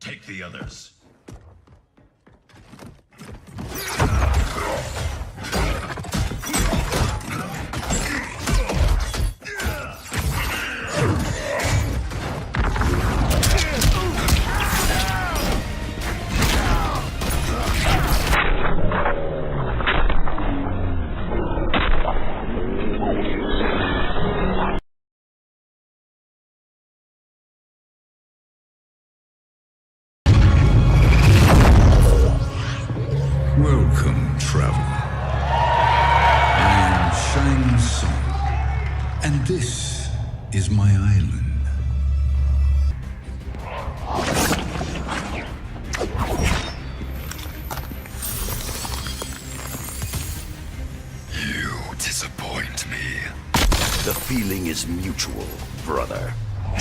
Take the others. Welcome, traveler. I am SHANG TSUNG, and this is my island. You disappoint me. The feeling is mutual, brother.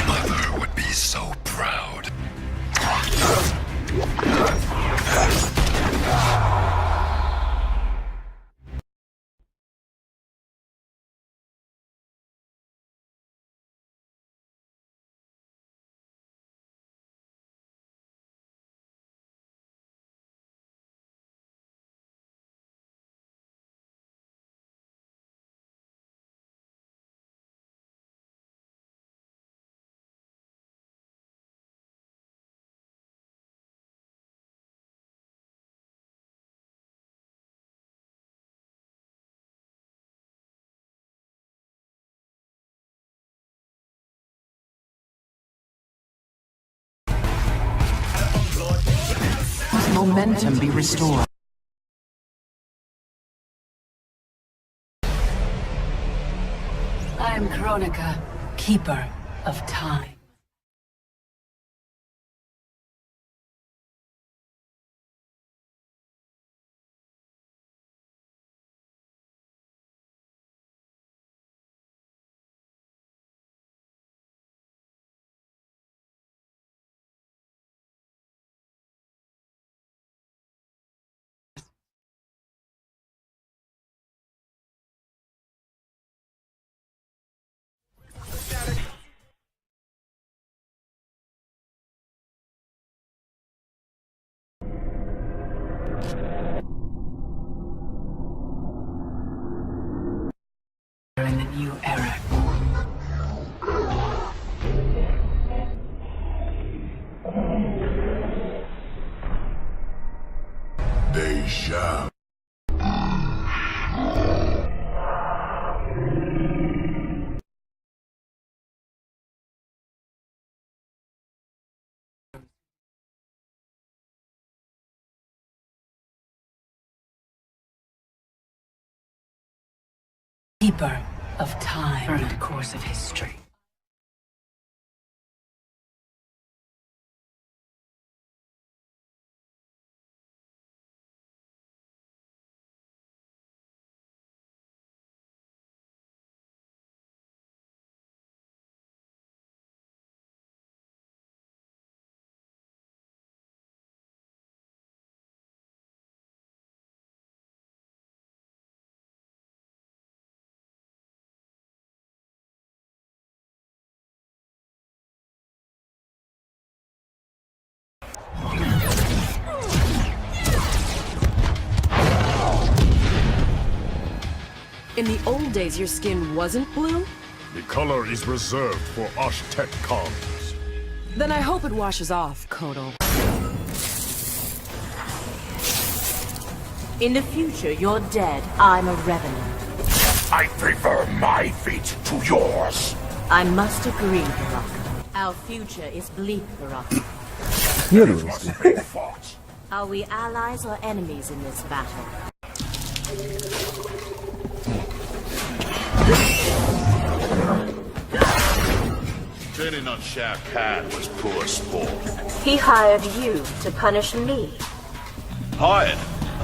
Mother would be so proud. Momentum be restored. I am Kronika, keeper of time. In the new era. They shall. Keeper of time. For the course of history. In the old days, your skin wasn't blue? The color is reserved for Aztec Kangs. Then I hope it washes off, Kodo. In the future, you're dead. I'm a revenant. I prefer my fate to yours. I must agree, Baraka. Our future is bleak, Baraka. Must be fought. Are we allies or enemies in this battle? Turning on Shao Kahn was poor sport. He hired you to punish me. Hired?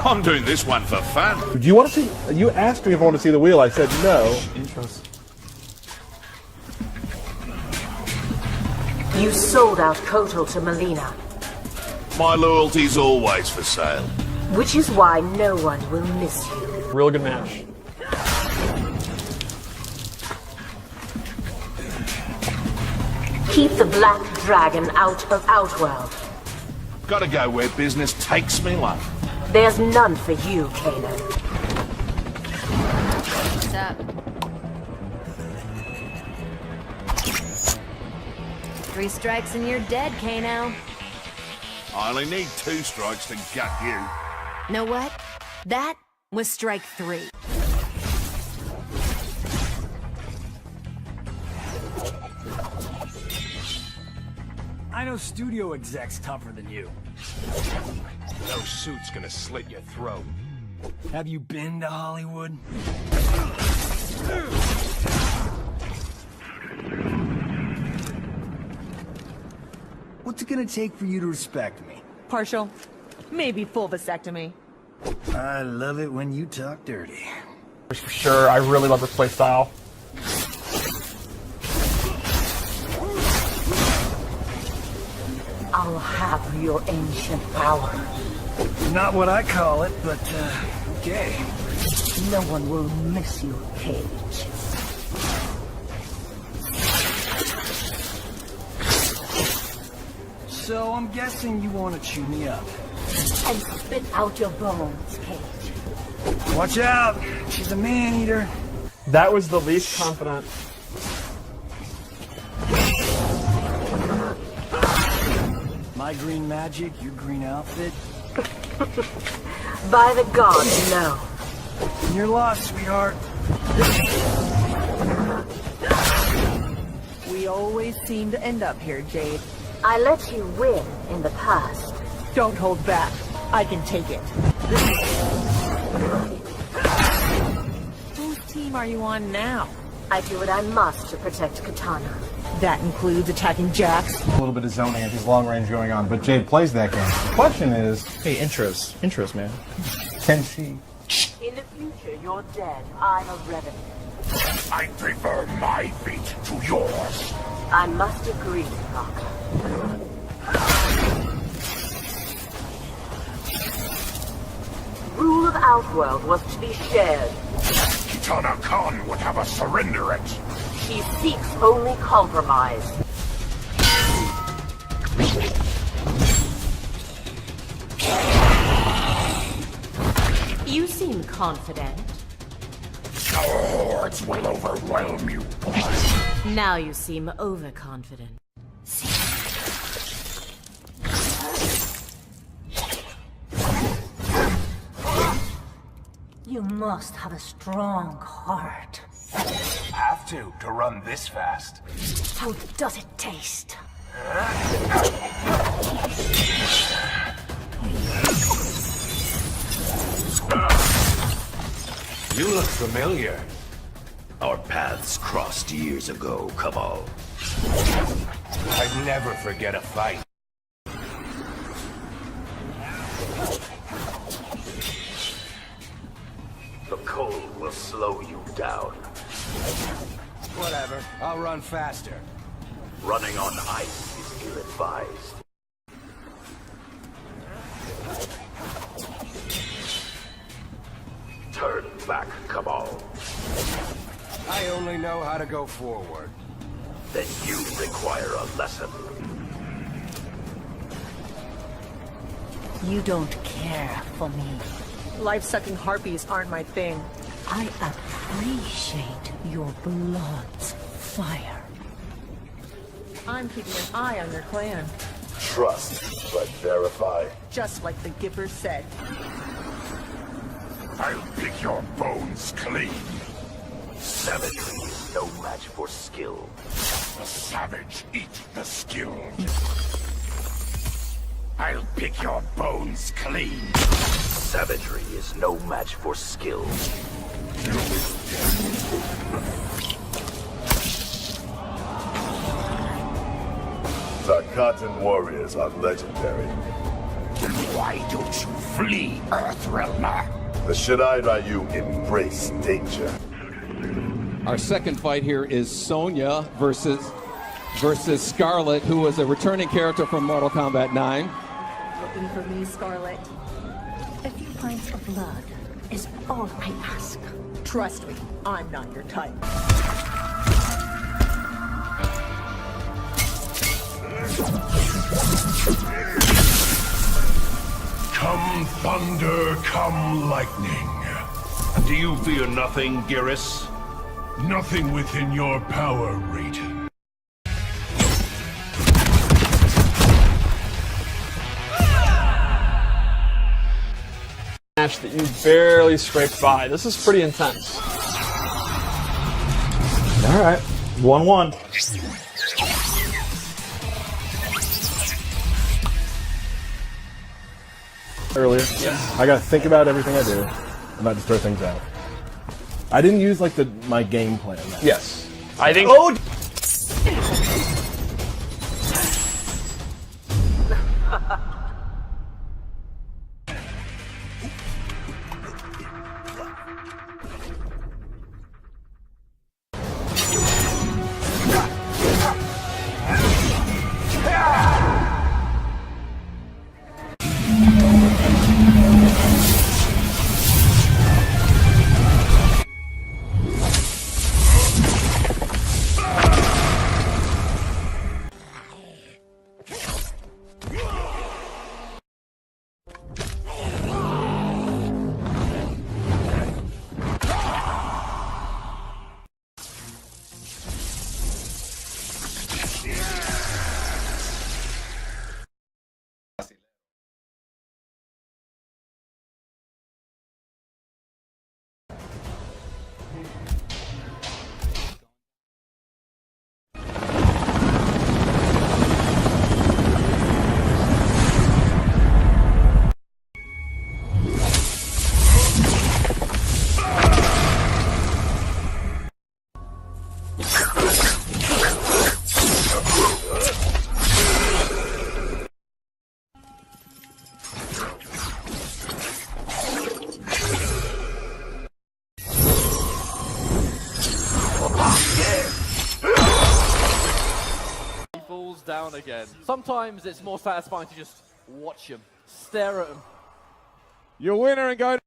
I'm doing this one for fun. Do you want to see? You asked me if I want to see the wheel. I said no. Intros. You sold out Kotal to Melina, My loyalty's always for sale. which is why no one will miss you. Real good match. Keep the Black Dragon out of Outworld. Gotta go where business takes me, love. There's none for you, Kano. What's up? 3 strikes and you're dead, Kano. I only need 2 strikes to gut you. Know what? That was strike 3. I know studio execs tougher than you. No suit's gonna slit your throat. Have you been to Hollywood? What's it gonna take for you to respect me? Partial. Maybe full vasectomy. I love it when you talk dirty. For sure, I really love this play style. I'll have your ancient power. Not what I call it, but, okay. No one will miss you, Cage. So I'm guessing you want to chew me up. And spit out your bones, Cage. Watch out! She's a man-eater. That was the least confident. My green magic, your green outfit. By the gods, no. You're lost, sweetheart. We always seem to end up here, Jade. I let you win in the past. Don't hold back. I can take it. Whose team are you on now? I do what I must to protect Kitana. That includes attacking Jax. A little bit of zoning if he's long range going on, but Jade plays that game. The question is, Hey, intros, man. can she? In the future, you're dead. I'm a revenant. I prefer my fate to yours. I must agree, PpOKA. Rule of Outworld was to be shared. Kitana Khan would have us surrender it. She seeks only compromise. You seem confident. Our hordes will overwhelm you. Now you seem overconfident. You must have a strong heart. Have to run this fast. How does it taste? You look familiar. Our paths crossed years ago, KABAL. I'd never forget a fight. The cold will slow you down. Whatever. I'll run faster. Running on ice is ill-advised. Turn back, KABAL. I only know how to go forward. Then you require a lesson. You don't care for me. Life-sucking harpies aren't my thing. I appreciate your blood's fire. I'm keeping an eye on your clan. Trust, but verify. Just like the Gipper said. I'll pick your bones clean. Savagery is no match for skill. The savage eat the skilled. I'll pick your bones clean. Savagery is no match for skill. The Cotton Warriors are legendary. Then why don't you flee, Earthrealmer? The Shaddai Ryu embrace danger. Our second fight here is Sonya versus Scarlet, who was a returning character from Mortal Kombat 9. Looking for me, Scarlet. A few pints of blood is all I ask. Trust me, I'm not your type. thunder come lightning. Do you fear nothing, Geras? Nothing within your power, Raiden. Match that you barely scraped by. This is pretty intense. Alright. 1-1. Earlier. Yes. I gotta think about everything I do. I'm about to throw things out. I didn't use like my game plan. Yes. I think. Oh! Down again. Sometimes it's more satisfying to just watch him, stare at him. Your winner and going